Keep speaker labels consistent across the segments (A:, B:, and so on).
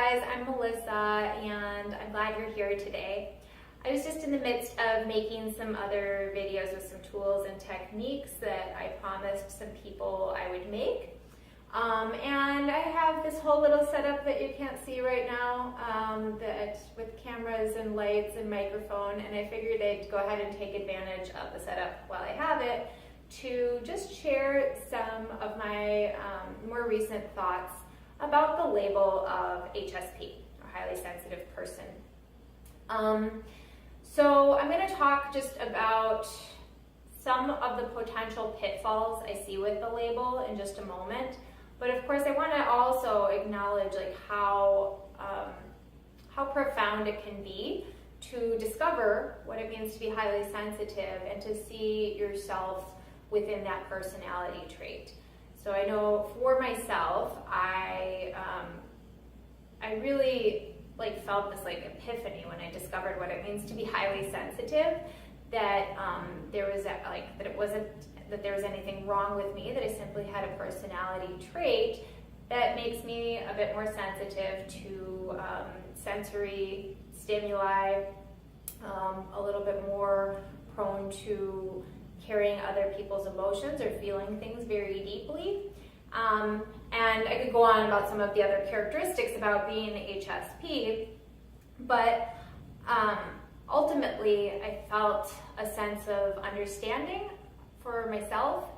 A: guys, I'm Melissa and I'm glad you're here today. I was just in the midst of making some other videos with some tools and techniques that I promised some people I would make. And I have this whole little setup that you can't see right now that with cameras and lights and microphone, and I figured I'd go ahead and take advantage of the setup while I have it to just share some of my more recent thoughts about the label of HSP, or highly sensitive person. So I'm going to talk just about some of the potential pitfalls I see with the label in just a moment. But of course, I want to also acknowledge like how profound it can be to discover what it means to be highly sensitive and to see yourself within that personality trait. So I know for myself, I really felt this epiphany when I discovered what it means to be highly sensitive. That there was anything wrong with me. That I simply had a personality trait that makes me a bit more sensitive to sensory stimuli, a little bit more prone to carrying other people's emotions or feeling things very deeply. And I could go on about some of the other characteristics about being HSP, but ultimately I felt a sense of understanding for myself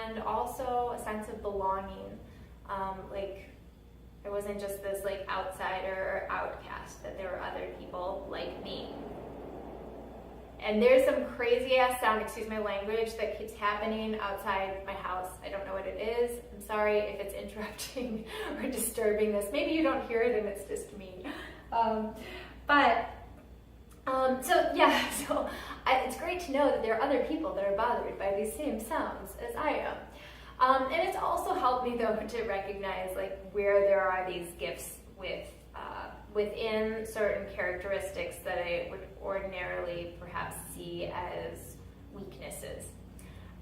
A: and also a sense of belonging. I wasn't just this outsider or outcast, that there were other people like me. And there's some crazy ass sound, excuse my language, that keeps happening outside my house. I don't know what it is. I'm sorry if it's interrupting or disturbing this. Maybe you don't hear it and it's just me. It's great to know that there are other people that are bothered by these same sounds as I am. And it's also helped me though to recognize where there are these gifts within certain characteristics that I would ordinarily perhaps see as weaknesses.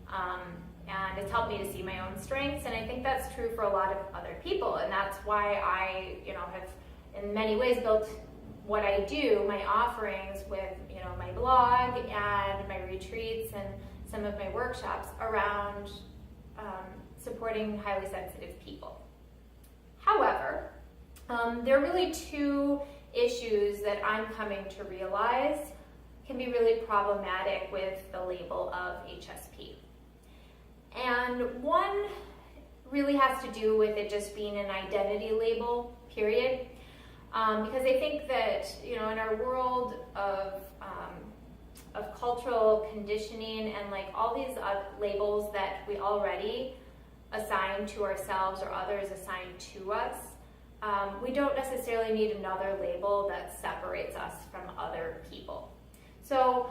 A: And it's helped me to see my own strengths, and I think that's true for a lot of other people, and that's why I have in many ways built what I do, my offerings with my blog and my retreats and some of my workshops around supporting highly sensitive people. However, there are really two issues that I'm coming to realize can be really problematic with the label of HSP. And one really has to do with it just being an identity label, period. Because I think that, in our world of cultural conditioning and all these labels that we already assign to ourselves or others assign to us, we don't necessarily need another label that separates us from other people. So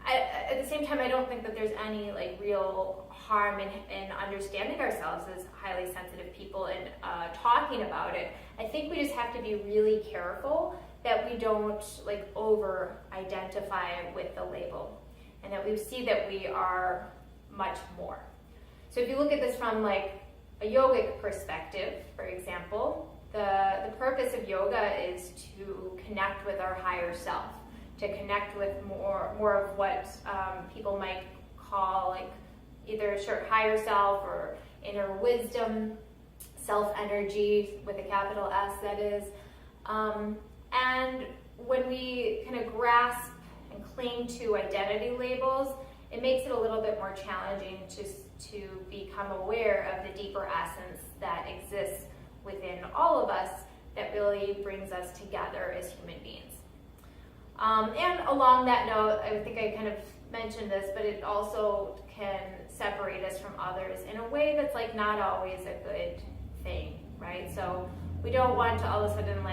A: at the same time, I don't think that there's any real harm in understanding ourselves as highly sensitive people and talking about it. I think we just have to be really careful that we don't over identify with the label, and that we see that we are much more. So if you look at this from a yogic perspective, for example, the purpose of yoga is to connect with our higher self, to connect with more of what people might call either higher self or inner wisdom, self-energy with a capital S, that is. And when we kind of grasp and cling to identity labels, it makes it a little bit more challenging to become aware of the deeper essence that exists within all of us that really brings us together as human beings. And along that note, I think I kind of mentioned this, but it also can separate us from others in a way that's not always a good thing, right? So we don't want to all of a sudden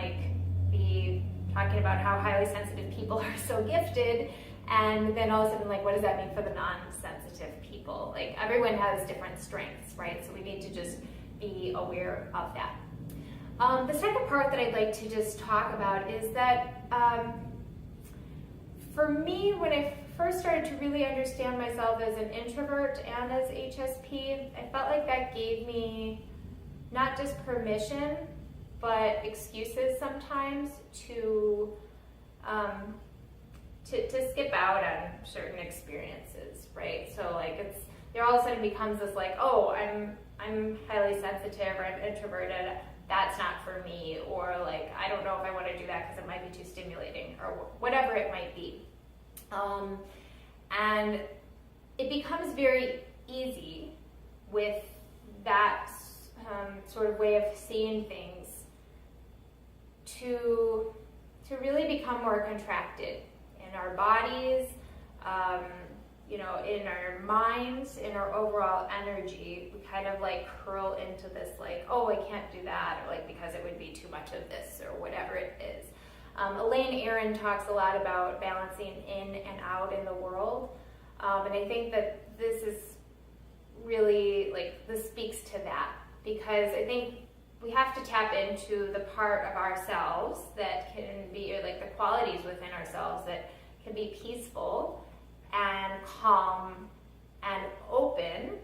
A: be talking about how highly sensitive people are so gifted, and then all of a sudden what does that mean for the non-sensitive people? Everyone has different strengths, right? So we need to just be aware of that. The second part that I'd like to just talk about is that for me, when I first started to really understand myself as an introvert and as HSP, I felt like that gave me not just permission, but excuses sometimes to skip out on certain experiences, right? So like there all of a sudden becomes this like, oh, I'm highly sensitive, or I'm introverted, that's not for me, or like I don't know if I want to do that because it might be too stimulating, or whatever it might be. And it becomes very easy with that sort of way of seeing things to really become more contracted in our bodies, in our minds, in our overall energy. We kind of like curl into this like, oh, I can't do that, or like because it would be too much of this, or whatever it is. Elaine Aron talks a lot about balancing in and out in the world, and I think that this is really like, this speaks to that, because I think we have to tap into the part of ourselves that can be, or like the qualities within ourselves that can be peaceful and calm and open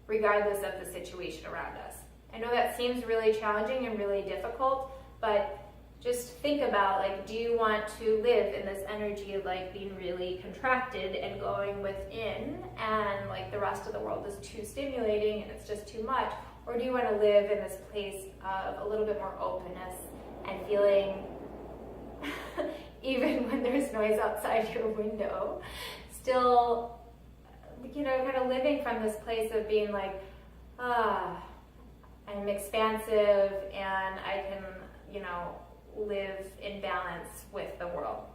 A: regardless of the situation around us. I know that seems really challenging and really difficult, but just think about, like, do you want to live in this energy of like being really contracted and going within, and like the rest of the world is too stimulating and it's just too much? Or do you want to live in this place of a little bit more openness and feeling, even when there's noise outside your window, still, kind of living from this place of being like, I'm expansive and I can, live in balance with the world.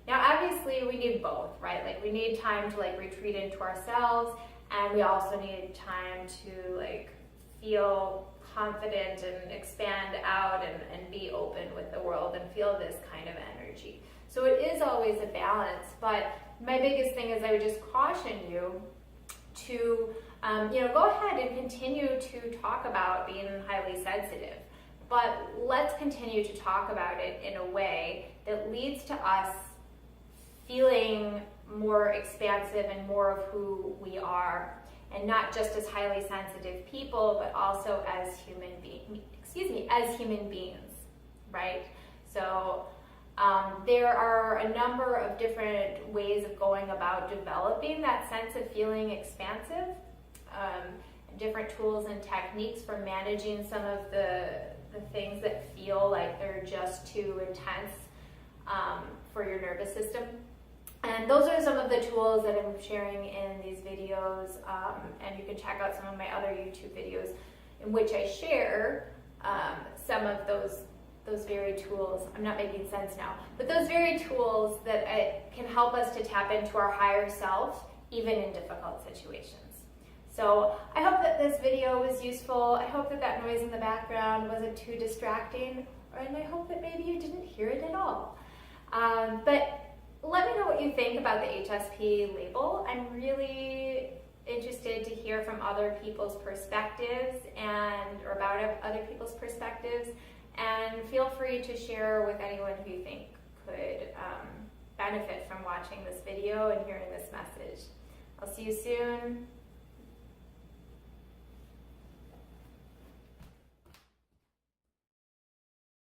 A: Now, obviously, we need both, right? Like, we need time to like retreat into ourselves, and we also need time to like feel confident and expand out and be open with the world and feel this kind of energy. So it is always a balance, but my biggest thing is I would just caution you to, go ahead and continue to talk about being highly sensitive, but let's continue to talk about it in a way that leads to us feeling more expansive and more of who we are, and not just as highly sensitive people, but also as human beings, right? So there are a number of different ways of going about developing that sense of feeling expansive, different tools and techniques for managing some of the things that feel like they're just too intense for your nervous system. And those are some of the tools that I'm sharing in these videos, and you can check out some of my other YouTube videos in which I share some of those very tools. I'm not making sense now, but those very tools that can help us to tap into our higher self, even in difficult situations. So I hope that this video was useful. I hope that noise in the background wasn't too distracting, and I hope that maybe you didn't hear it at all. But let me know what you think about the HSP label. I'm really interested to hear from other people's perspectives or about other people's perspectives, and feel free to share with anyone who you think could benefit from watching this video and hearing this message. I'll see you soon.